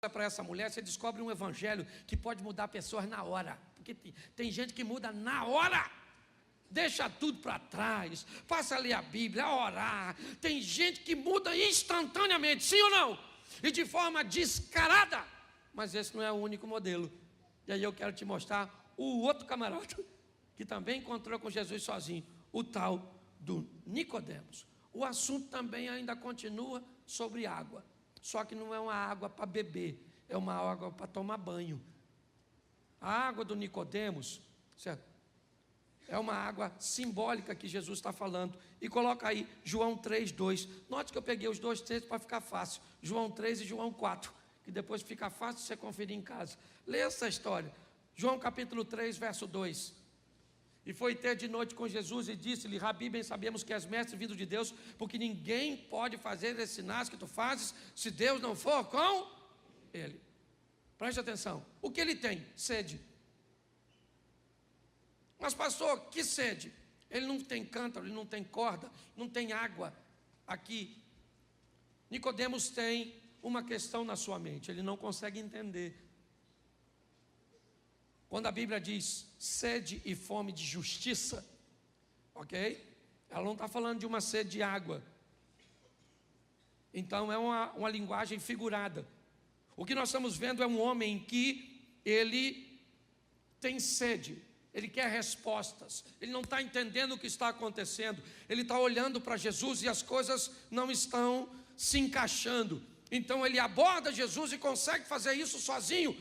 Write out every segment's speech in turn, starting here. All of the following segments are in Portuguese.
para essa mulher, você descobre um evangelho que pode mudar pessoas na hora, porque tem gente que muda na hora, deixa tudo para trás, passa a ler a Bíblia, a orar. Tem gente que muda instantaneamente, sim ou não? E de forma descarada. Mas esse não é o único modelo. E aí eu quero te mostrar o outro camarada que também encontrou com Jesus sozinho, o tal do Nicodemos. O assunto também ainda continua sobre água. Só que não é uma água para beber, é uma água para tomar banho. A água do Nicodemos, certo? É uma água simbólica que Jesus está falando. E coloca aí João 3:2. Note que eu peguei os dois textos para ficar fácil. João 3 e João 4, que depois fica fácil você conferir em casa. Lê essa história. João capítulo 3, verso 2. E foi ter de noite com Jesus e disse-lhe: Rabi, bem sabemos que és mestre vindo de Deus, porque ninguém pode fazer esses sinais que tu fazes, se Deus não for com ele. Preste atenção, o que ele tem? Sede. Mas pastor, que sede? Ele não tem cântaro, ele não tem corda, não tem água aqui. Nicodemos tem uma questão na sua mente, ele não consegue entender. Quando a Bíblia diz sede e fome de justiça, ok? Ela não está falando de uma sede de água. Então é uma linguagem figurada. O que nós estamos vendo é um homem que ele tem sede, ele quer respostas, ele não está entendendo o que está acontecendo, ele está olhando para Jesus e as coisas não estão se encaixando. Então ele aborda Jesus e consegue fazer isso sozinho.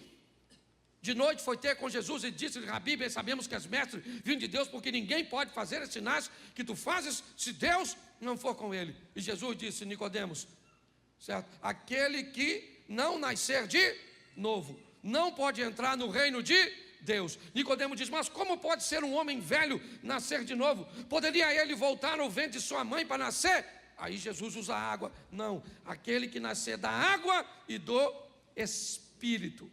De noite foi ter com Jesus e disse-lhe: Rabi, bem sabemos que és mestre vindo de Deus, porque ninguém pode fazer esses sinais que tu fazes se Deus não for com ele. E Jesus disse: Nicodemos, certo? Aquele que não nascer de novo não pode entrar no reino de Deus. Nicodemos diz: mas como pode ser um homem velho nascer de novo? Poderia ele voltar ao ventre de sua mãe para nascer? Aí Jesus usa a água. Não, aquele que nascer da água e do Espírito.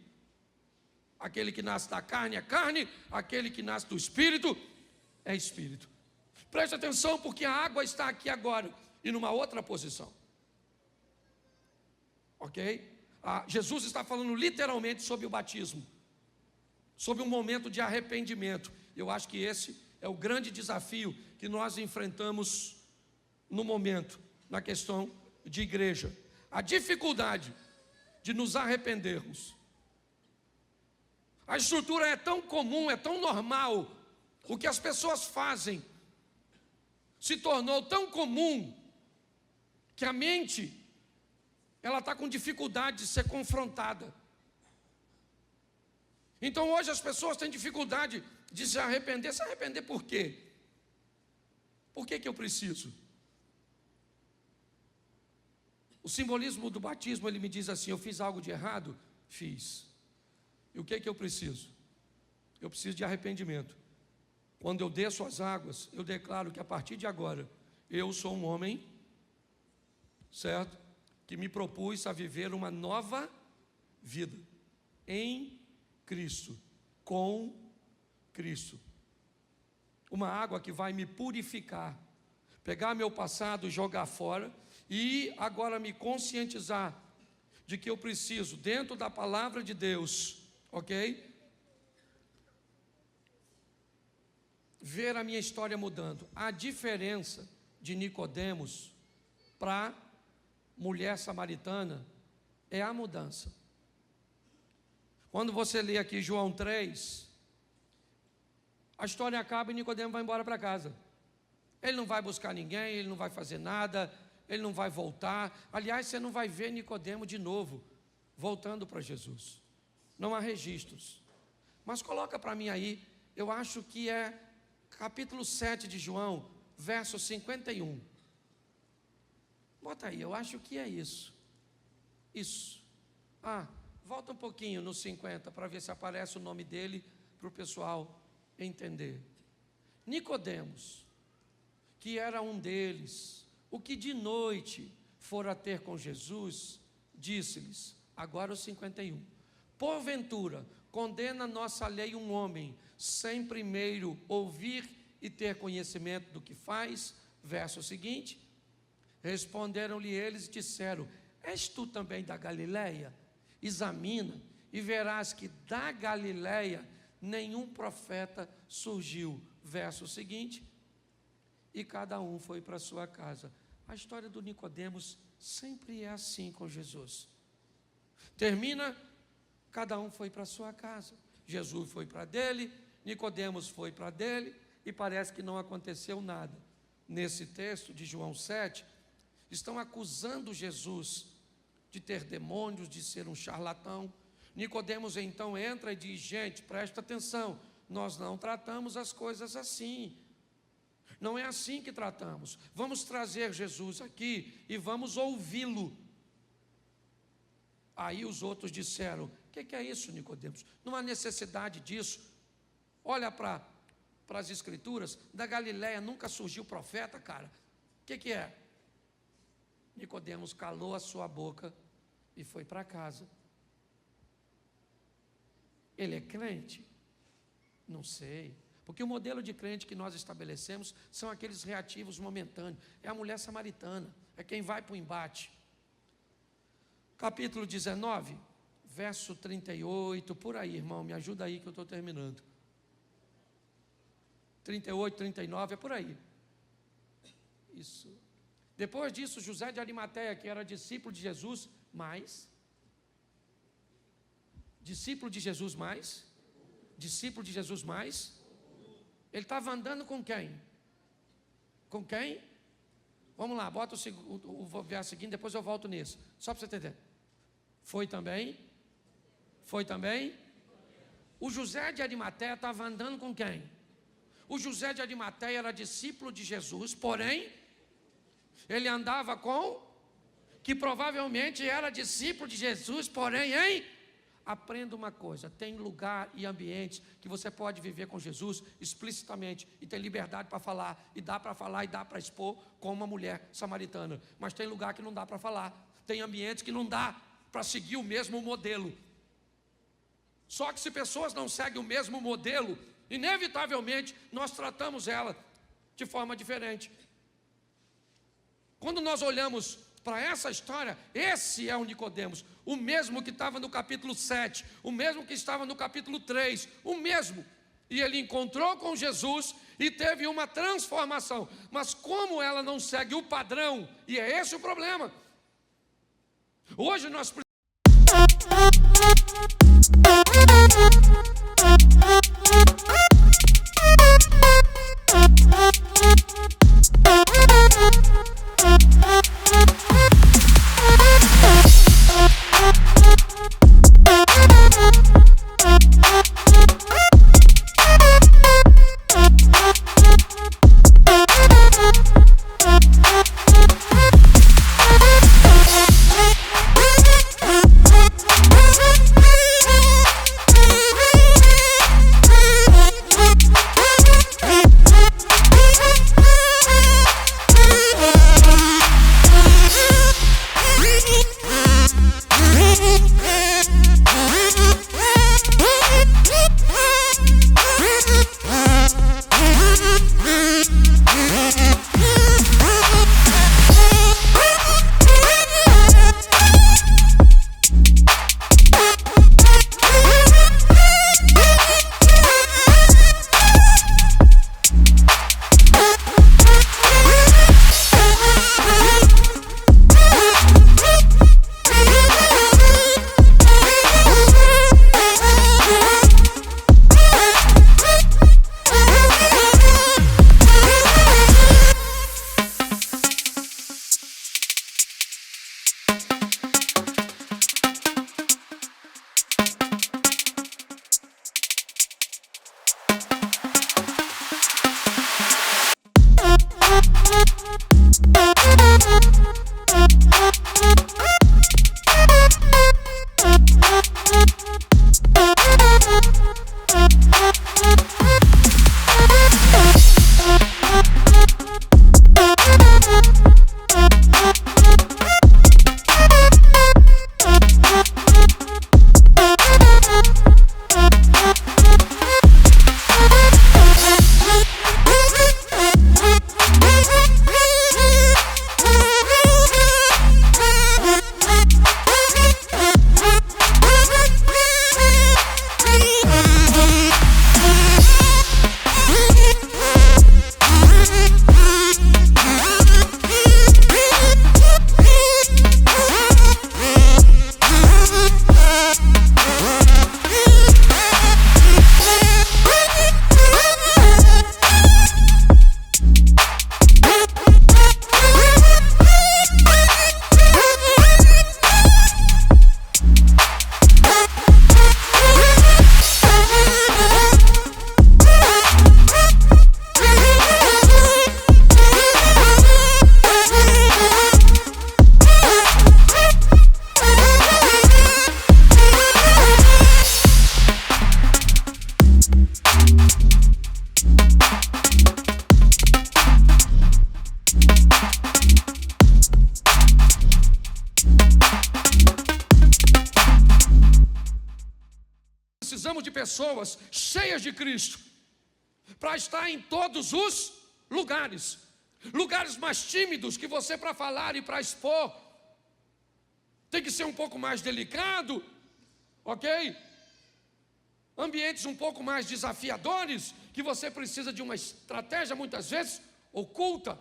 Aquele que nasce da carne é carne, aquele que nasce do Espírito é Espírito. Preste atenção, porque a água está aqui agora e numa outra posição. Ok? Jesus está falando literalmente sobre o batismo, sobre um momento de arrependimento. Eu acho que esse é o grande desafio que nós enfrentamos no momento, na questão de igreja. A dificuldade de nos arrependermos. A estrutura é tão comum, é tão normal, o que as pessoas fazem se tornou tão comum, que a mente, ela está com dificuldade de ser confrontada. Então hoje as pessoas têm dificuldade de se arrepender. Se arrepender por quê? Por que eu preciso? O simbolismo do batismo, ele me diz assim: eu fiz algo de errado? Fiz. E o que eu preciso? Eu preciso de arrependimento. Quando eu desço as águas, eu declaro que a partir de agora, eu sou um homem, certo? Que me propus a viver uma nova vida, em Cristo, com Cristo. Uma água que vai me purificar, pegar meu passado e jogar fora, e agora me conscientizar de que eu preciso, dentro da palavra de Deus, ok? Ver a minha história mudando. A diferença de Nicodemos para mulher samaritana é a mudança. Quando você lê aqui João 3, a história acaba e Nicodemos vai embora para casa. Ele não vai buscar ninguém, ele não vai fazer nada, ele não vai voltar. Aliás, você não vai ver Nicodemos de novo voltando para Jesus. Não há registros. Mas coloca para mim aí, eu acho que é capítulo 7 de João, verso 51. Bota aí, eu acho que é isso. Isso. Volta um pouquinho no 50 para ver se aparece o nome dele para o pessoal entender. Nicodemos, que era um deles, o que de noite fora ter com Jesus, disse-lhes, agora o 51. Porventura, condena nossa lei um homem, sem primeiro ouvir e ter conhecimento do que faz? Verso seguinte. Responderam-lhe eles e disseram: és tu também da Galileia? examina e verás que da Galileia nenhum profeta surgiu. Verso seguinte, e cada um foi para sua casa. A história do Nicodemos sempre é assim com Jesus. Termina, cada um foi para sua casa. Jesus foi para dele, Nicodemos foi para dele, e parece que não aconteceu nada. Nesse texto de João 7, estão acusando Jesus de ter demônios, de ser um charlatão. Nicodemos então entra e diz: gente, presta atenção, nós não tratamos as coisas assim. Não é assim que tratamos. Vamos trazer Jesus aqui e vamos ouvi-lo. Aí os outros disseram: o que é isso, Nicodemos? Não há necessidade disso. Olha para as escrituras, da Galileia nunca surgiu profeta, cara. O que é? Nicodemos calou a sua boca e foi para casa. Ele é crente? Não sei. Porque o modelo de crente que nós estabelecemos são aqueles reativos momentâneos. É a mulher samaritana, é quem vai para o embate. Capítulo 19, verso 38, por aí, irmão, me ajuda aí que eu estou terminando. 38, 39, é por aí. Isso. Depois disso, José de Arimateia, que era discípulo de Jesus, discípulo de Jesus mais, ele estava andando com quem? Com quem? Vamos lá, bota o verso seguinte, depois eu volto nisso, só para você entender. Foi também? O José de Arimateia estava andando com quem? O José de Arimateia era discípulo de Jesus, porém, ele andava com, que provavelmente era discípulo de Jesus, porém, hein? Aprenda uma coisa, tem lugar e ambientes que você pode viver com Jesus explicitamente e tem liberdade para falar, e dá para expor com uma mulher samaritana, mas tem lugar que não dá para falar, tem ambientes que não dá para seguir o mesmo modelo. Só que se pessoas não seguem o mesmo modelo, inevitavelmente nós tratamos ela de forma diferente. Quando nós olhamos para essa história, esse é o Nicodemos, o mesmo que estava no capítulo 7, o mesmo que estava no capítulo 3, o mesmo. E ele encontrou com Jesus e teve uma transformação. Mas como ela não segue o padrão, e é esse o problema. Hoje nós precisamos... precisamos de pessoas cheias de Cristo para estar em todos os lugares. Lugares mais tímidos que você, para falar e para expor, tem que ser um pouco mais delicado, ok? Ambientes um pouco mais desafiadores, que você precisa de uma estratégia muitas vezes oculta.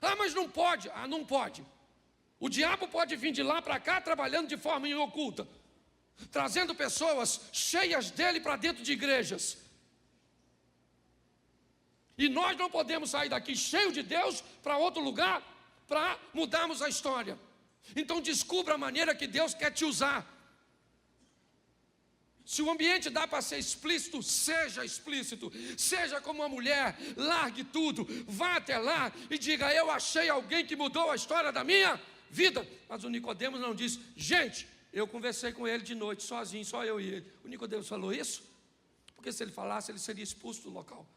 Ah, mas não pode. Ah, não pode. O diabo pode vir de lá para cá trabalhando de forma oculta, trazendo pessoas cheias dele para dentro de igrejas. E nós não podemos sair daqui cheio de Deus para outro lugar para mudarmos a história. Então descubra a maneira que Deus quer te usar. Se o ambiente dá para ser explícito, seja explícito. Seja como uma mulher, largue tudo, vá até lá e diga: eu achei alguém que mudou a história da minha vida. Mas o Nicodemos não disse: gente, eu conversei com ele de noite, sozinho, só eu e ele. O Nicodemos falou isso? Porque se ele falasse, ele seria expulso do local.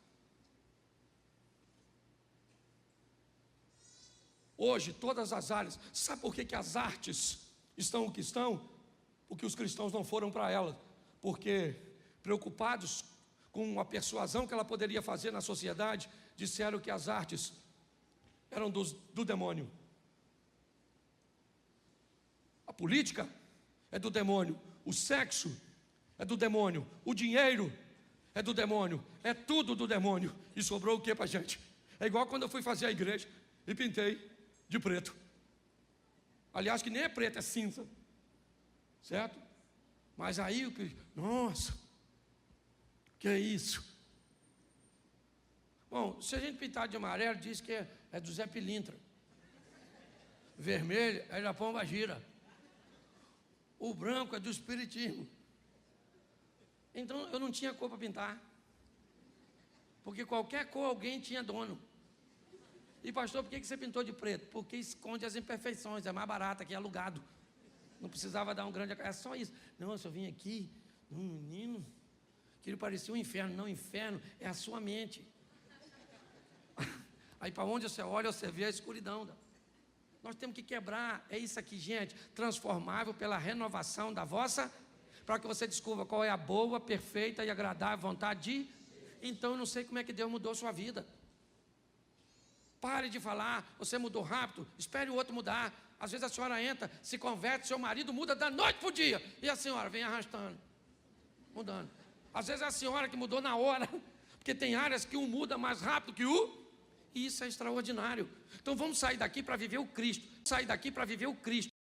Hoje, todas as áreas, sabe por que as artes estão o que estão? Porque os cristãos não foram para elas. Porque, preocupados com a persuasão que ela poderia fazer na sociedade, disseram que as artes eram do demônio. A política é do demônio, o sexo é do demônio, o dinheiro é do demônio, é tudo do demônio. E sobrou o que para a gente? É igual quando eu fui fazer a igreja e pintei de preto. Aliás, que nem é preto, é cinza. Certo? Mas aí, nossa, que é isso? Bom, se a gente pintar de amarelo, diz que é do Zé Pilintra. Vermelho é da Pomba Gira. O branco é do Espiritismo. Então eu não tinha cor para pintar. Porque qualquer cor alguém tinha dono. E pastor, por que você pintou de preto? Porque esconde as imperfeições, é mais barato aqui, é alugado. Não precisava dar um grande... É só isso. Não, eu só vim aqui, um menino, que ele parecia um inferno. Não, o inferno é a sua mente. Aí para onde você olha, você vê a escuridão. Nós temos que quebrar, é isso aqui, gente, transformável pela renovação da vossa, para que você descubra qual é a boa, perfeita e agradável vontade de... Então eu não sei como é que Deus mudou a sua vida. Pare de falar, você mudou rápido, espere o outro mudar. Às vezes a senhora entra, se converte, seu marido muda da noite para o dia, e a senhora vem arrastando, mudando. Às vezes é a senhora que mudou na hora, porque tem áreas que um muda mais rápido que o... E isso é extraordinário. Então vamos sair daqui para viver o Cristo. Sair daqui para viver o Cristo.